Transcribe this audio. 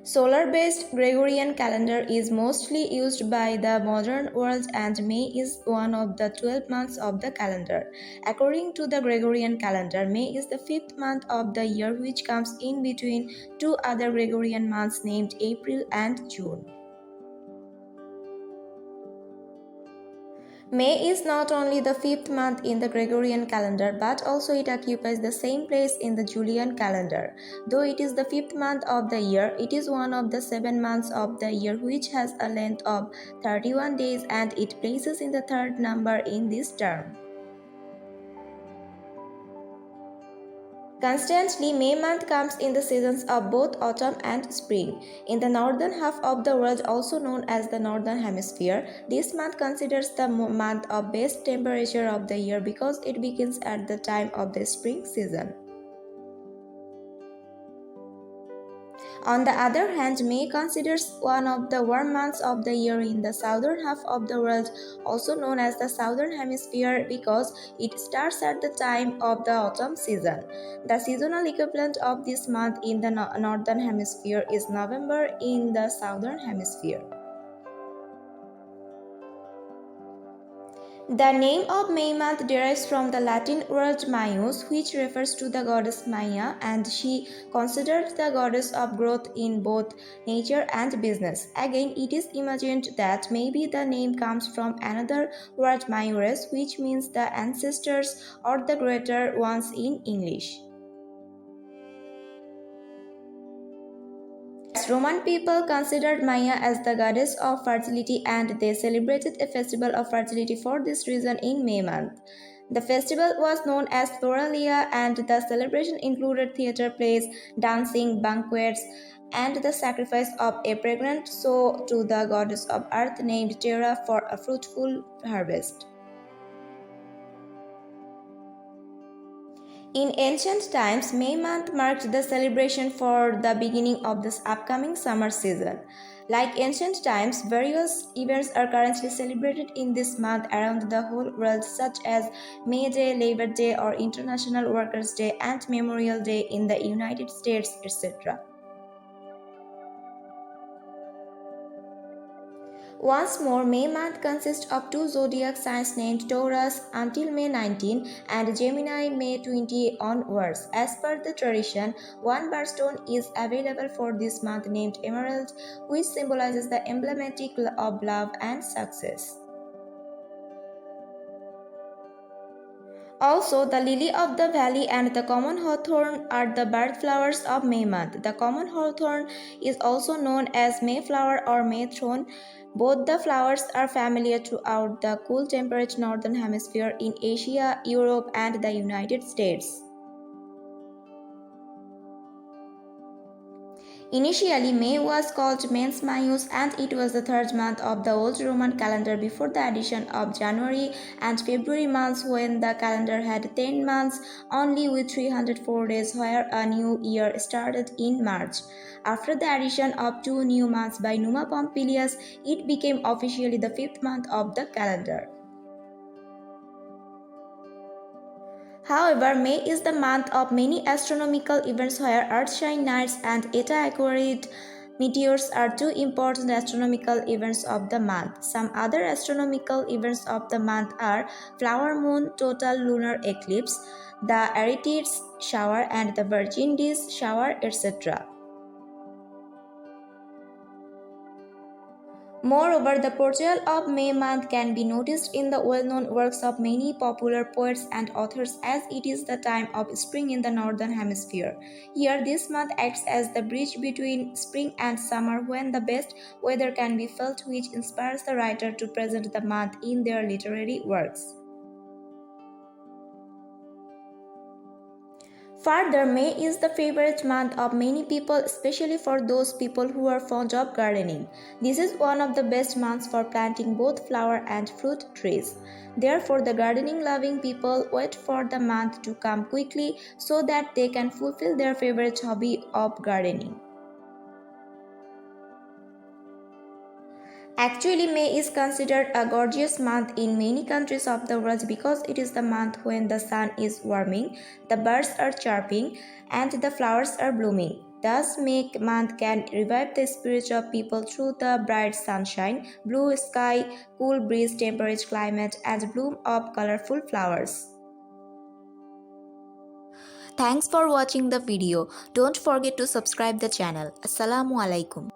Solar-based Gregorian calendar is mostly used by the modern world, and May is one of the 12 months of the calendar. According to the Gregorian calendar, May is the fifth month of the year, which comes in between two other Gregorian months named April and June. May is not only the fifth month in the Gregorian calendar, but also it occupies the same place in the Julian calendar. Though it is the fifth month of the year, it is one of the 7 months of the year which has a length of 31 days, and it places in the third number in this term. Constantly, May month comes in the seasons of both autumn and spring. In the northern half of the world, also known as the northern hemisphere, this month considers the month of best temperature of the year because it begins at the time of the spring season. On the other hand, May considers one of the warm months of the year in the southern half of the world, also known as the southern hemisphere, because it starts at the time of the autumn season. The seasonal equivalent of this month in the northern hemisphere is November in the southern hemisphere. The name of May month derives from the Latin word Maius, which refers to the goddess Maia, and she considered the goddess of growth in both nature and business. Again, it is imagined that maybe the name comes from another word Maiores, which means the ancestors or the greater ones in English. Roman people considered Maia as the goddess of fertility, and they celebrated a festival of fertility for this reason in May month. The festival was known as Floralia, and the celebration included theater plays, dancing, banquets, and the sacrifice of a pregnant sow to the goddess of earth named Terra for a fruitful harvest. In ancient times, May month marked the celebration for the beginning of this upcoming summer season. Like ancient times, various events are currently celebrated in this month around the whole world, such as May Day, Labor Day or International Workers' Day, and Memorial Day in the United States, etc. Once more, May month consists of two zodiac signs named Taurus until May 19 and Gemini May 20 onwards. As per the tradition, one birthstone is available for this month named Emerald, which symbolizes the emblematic of love and success. Also, the lily of the valley and the common hawthorn are the birth flowers of May month. The common hawthorn is also known as Mayflower or Maythorn. Both the flowers are familiar throughout the cool temperate northern hemisphere in Asia, Europe, and the United States. Initially, May was called Mens Maius, and it was the third month of the old Roman calendar before the addition of January and February months, when the calendar had 10 months only with 304 days, where a new year started in March. After the addition of 2 new months by Numa Pompilius, it became officially the fifth month of the calendar. However, May is the month of many astronomical events where Earthshine Nights and Eta Aquarid meteors are two important astronomical events of the month. Some other astronomical events of the month are Flower Moon, Total Lunar Eclipse, the Meteor Shower and the Virgin Disk Shower, etc. Moreover, the portrayal of May month can be noticed in the well-known works of many popular poets and authors, as it is the time of spring in the northern hemisphere. Here, this month acts as the bridge between spring and summer, when the best weather can be felt, which inspires the writer to present the month in their literary works. Further, May is the favorite month of many people, especially for those people who are fond of gardening. This is one of the best months for planting both flower and fruit trees. Therefore, the gardening-loving people wait for the month to come quickly so that they can fulfill their favorite hobby of gardening. Actually, May is considered a gorgeous month in many countries of the world because it is the month when the sun is warming, the birds are chirping, and the flowers are blooming. Thus, May month can revive the spirits of people through the bright sunshine, blue sky, cool breeze, temperate climate, and bloom of colorful flowers. Thanks for watching the video. Don't forget to subscribe the channel. Assalamu alaikum.